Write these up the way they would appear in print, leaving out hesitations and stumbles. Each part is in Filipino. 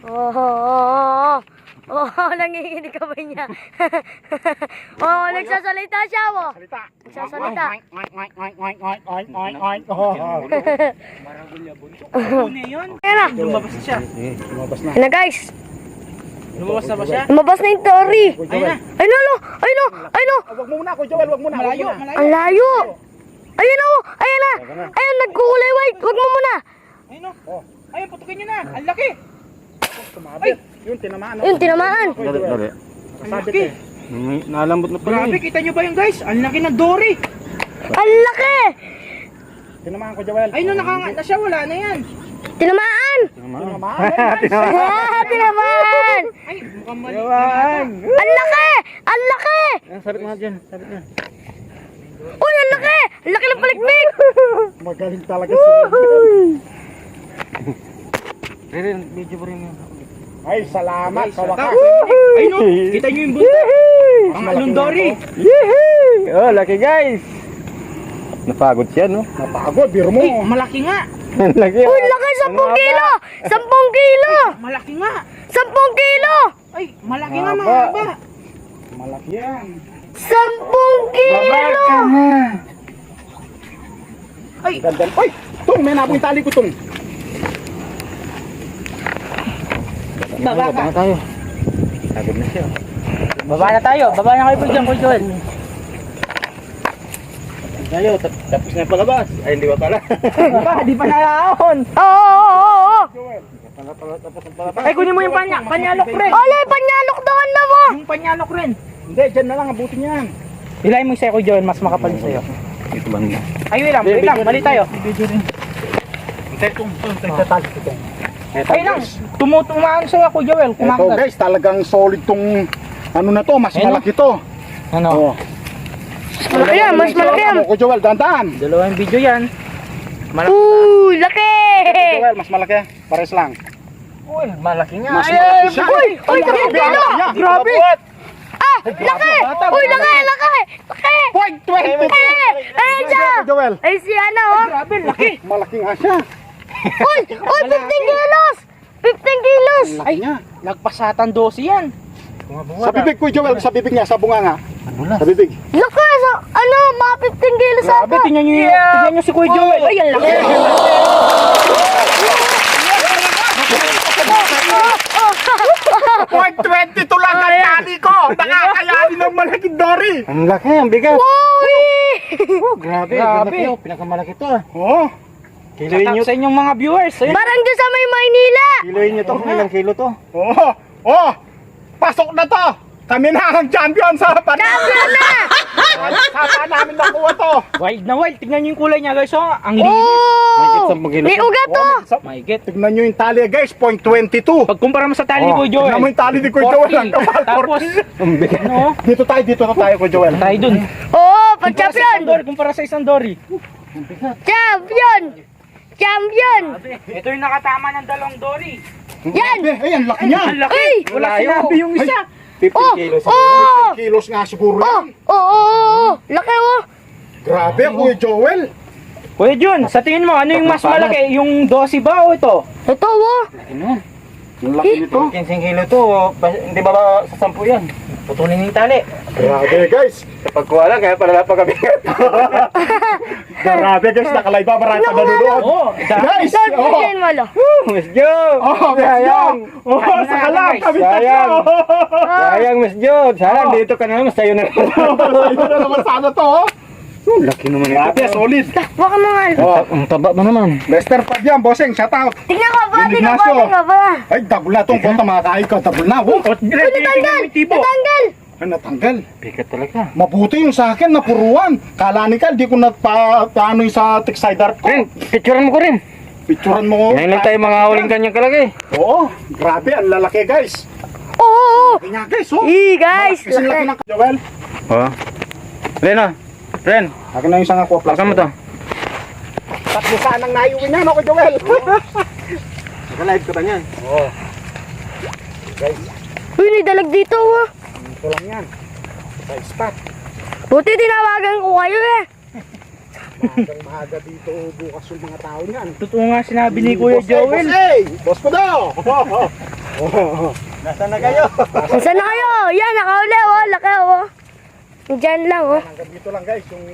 Oh, nanginginig ka ba niya? Oh, nagsasalita siya, oh. Nagsasalita. Ano yun? Ayan na. Lumabas na siya. Ayan na, guys. Lumabas na ba siya? Lumabas na yung Tori. Ayun na. Ay, no. Ay, no. Ay, no. Wag mo muna, Kuya Joel, wag muna. Malayo, wag muna. malayo. Ang layo. Ayun na, oh. Ayan na. Ayun, nagkukulay white. Wag mo muna. Ayun o. Ayun, putukin nyo na. Ang laki. Sumabit. Yun, tinamaan. Yun, tinamaan. Ang laki. Nalambot na pala. Grabe, kita nyo ba yun guys? Ang laki ng Dory. Ang laki. Tinamaan, Kuya Joel. Ay, no, nakangat na siya. Wala na yan. Tinamaan. Tinamaan. Tinamaan. Ay, mukhang mali. Ang laki. Ang laki. Sabit mo dyan, sabit mo. Uy, ang laki. Ang laki ng palikpik. Magaling talaga si Rin, medyo pa rin yun. Ay, salamat sa wakas. Ay, no. Kita nyo yung bunta. Ang anong Dory. Oh, laki guys! Napagod siya, no? Napagod, biro mo. Ay, malaki nga. Laki. Uy, laki. 10 kilo. 10 kilo. Malaki nga. 10 kilo. Ay, malaki nga mga haba. Malaki yan. 10 kilo. Ay, Ganda. Ay, Tung, may napoy tali ko, Tung. baba ka. tayo. Pagod na siya. Baba na tayo. Baba na kayo po dyan, Kuya Joel. Tayo, tapos na palabas. Ay, hindi ba pala? Di pa nalaon. Oo. Tapos ang palabas. Ay, kunin mo yung panyalok rin. Ole, panyalok doon na mo. Yung panyalok rin. Hindi, dyan na lang, abutin niyan. Ilay mo sa'yo, Kuya Joel. Mas makapal sa'yo. Ito ba niya? Ay, wait lang. Mali tayo. Nagtatali ko, Tung. Ay lang. Tumutumaan sa'yo, Kuya Joel. Ito Kumakas. guys, talagang solid tong ano na to, mas Ayun, malaki to. Ano? Oh. Malaki yan, mas malaki yan. Kuya Joel, dandan. Dalawang video yan. Uy, laki. Kuya Joel, mas malaki. Pares lang. Uy, malaki nga. Mas malaki siya. Uy, 10 kilo. Grabe. Ah, laki. Uy, laki. Laki. Point 20. Ayun siya. Kuya Joel, Ay, si ano, oh. Grabe, laki. malaki nga siya. Uy, 15 kilos. 15 kilos. Ang laki niya. Nagpasatan 12 yan. Sa bibig, Kuya Joel, sa bibig niya, sa bunga nga. Sa bibig. Laki. Ano, mga 15 kilos Grabe, ata. tingnan nyo si Kuya Joel. Ay, ang laki. Point 22 lang ang tali ko. Nakakayanin ng malaking dory. Ang laki, ang bigat. Uy. Oh, grabe. Grabe. Grabe. Pinakamalaki to. Oh. Kiloin nyo. Sa inyong mga viewers. Ayun. Parang dyan sa may Maynila. Kiloin nyo to. Ilang kilo to? Oh. Oh. Pasok na to. Kami na ang champion sa panahon. Champion na. Saan namin nakuha to? Wild na wild. Tingnan nyo yung kulay niya guys. Oh, ang linis. Mahigit Oh. 10 kilo. May ugat to. My God. Tignan nyo yung tali guys, point 22. Pag kumpara mo sa tali ni Oh, Kuya Joel. tignan mo yung tali ni Kuya Joel, ang kapal, 40. Tapos, 40. Ang bigat. ano? Dito tayo Kuya Joel. Tayo dun. Oo, pag Kumpara sa isang champion. Dory. Kumpara sa isang Dory. Champion. Champion. Ito yung nakatama ng dalawang Dory. Yan. Ay, ang laki niya. Ang laki. Ay! Wala Malayo. sinabi yung isa. 15 Oh, kilos. oh. Kilos nga siguro Oh, yan. oh. Laki, oh. Grabe, Kuya Joel. Kuya Jun, sa tingin mo, ano yung mas malaki? Yung 12 ba o ito? Ito, oh. Ang laki nito. 15 kilo to. Hindi ba sa 10 yan? Putulin yung tali. Grabe guys. Kapag kuwala, kaya pala napakabigat. Grabe guys, nakalive ba? Marami pa nanonood. Oo. Guys, Saan oh. pagkain mo, lo? Miss Jo! Oh, sayang. Oh, saka lang kami Sayang. tatlo. Sayang, Miss Jo! Sayang, Oh. dito ka na naman. Sa'yo na. Ito na naman sana to. Oh. Laki naman ito. Grabe, solid. Baka mga, Oh, Ang taba mo naman. Lester Padian, bossing, shout out. tingnan ka ba, Yung tingnan Ignacio. ka ba? Ay, double na itong konta, makakain ko. Double na, oh. Natanggal, natanggal. Ay, natanggal. Bigat talaga. Mabuti yung sa akin, napuruan. Kala ni Cal, di ko paano yung sa Tixider ko. Rin, picturean mo ko rin. Picturean mo. Ngayon lang tayo mga huling kanyang kalaki. Oo, grabe, ang lalaki guys. Oo. Kanya guys, oh. Guys, Kasing laki ng Joel. Oh. Ren, ah. Ren, Akin na yung isang aqua plus. lakan mo to. Tatlo sanang naiuwi niya, no, kay Joel. Naka-live ka ba niyan? Oo. Guys, Uy, may dalag dito, oh. ito lang yan. Sa spot. Buti tinawagan ko kayo, eh. Maaga dito bukas yung mga tao niyan. Totoo nga sinabi ni Kuya Boss, Joel. Boss ko daw! Nasaan na kayo? Saan na kayo? Yan, nakauli oh. Laki oh. Diyan lang oh. Hanggang dito lang guys, yung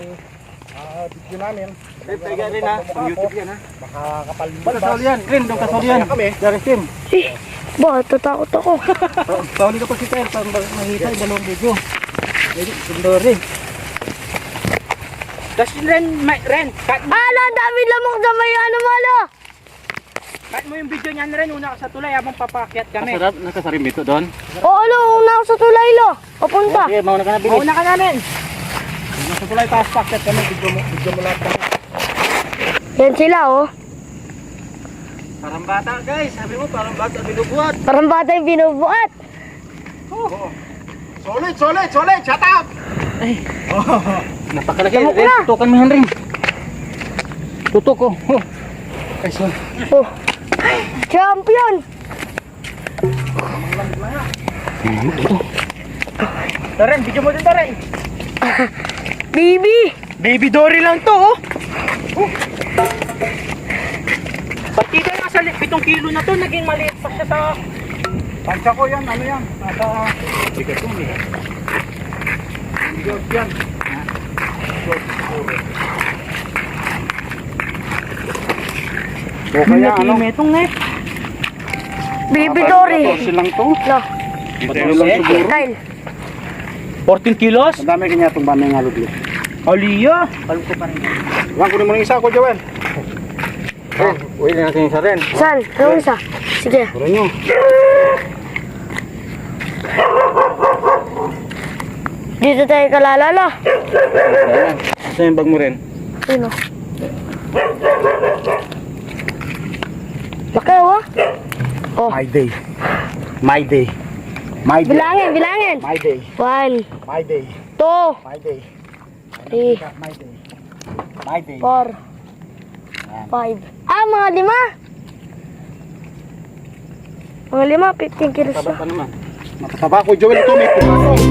video namin. Teka rin ha, sa YouTube yan ha. Baka kapal yung Kasali yan, Rin, doon kasali yan. kami. Dari Tim. Ba, tatakot ako. Pahuli ka pa si Ter, para makita yung dalawang video. Sundor rin. Tapos Ren, cut Ang dami lamok na may ano malo. mo yung video niyan Ren, una ka sa tulay habang papakyat kami. Masarap, nakasarim dito doon. Oo, ano, una sa tulay lo. Papunta. Sige, mauna ka na bilis. Mauna ka namin. Nasa tulay taas packet kami, video mo lahat kami. Yan sila oh. Parang bata guys, sabi mo parang bata binubuhat. Parang bata yung binubuhat. Solid, shut up! Napakalaki, Lamok Rin, na. tutukan mo yan Rin. Tutok ko. Oh. Ay, so. Oh. Champion. Ren, video mo din to Ren. Baby. Baby Dory lang to oh. Pati ka nga sa 7 kilo na to, naging maliit pa siya sa... Pansya ko yan, ano yan? Nasa... Bigat yun eh. Bigat yan. O kaya ano? Metong eh. Baby Dory. 14 lang to. Lo. 14 lang siguro. Kyle. 14 kilos? Ang dami kanya itong banay nga lugli. Aliya. Huwag kunin mo ng isa ko, Joel. Uwi na natin isa Ren. Saan? Anong isa? Sige. Puro nyo. Dito tayo kalalala. Ayan. Ito yung bag mo Ren. Sino? Laki oh. Oh. My day. My day. My day. Bilangin. My day. 1, My day. 2, My day. 3, My day. My day. 4, 5. Mga 5. Mga 5, 15 kilos Taba na. pa naman. Matataba ko, Joel. Ito may pumaso.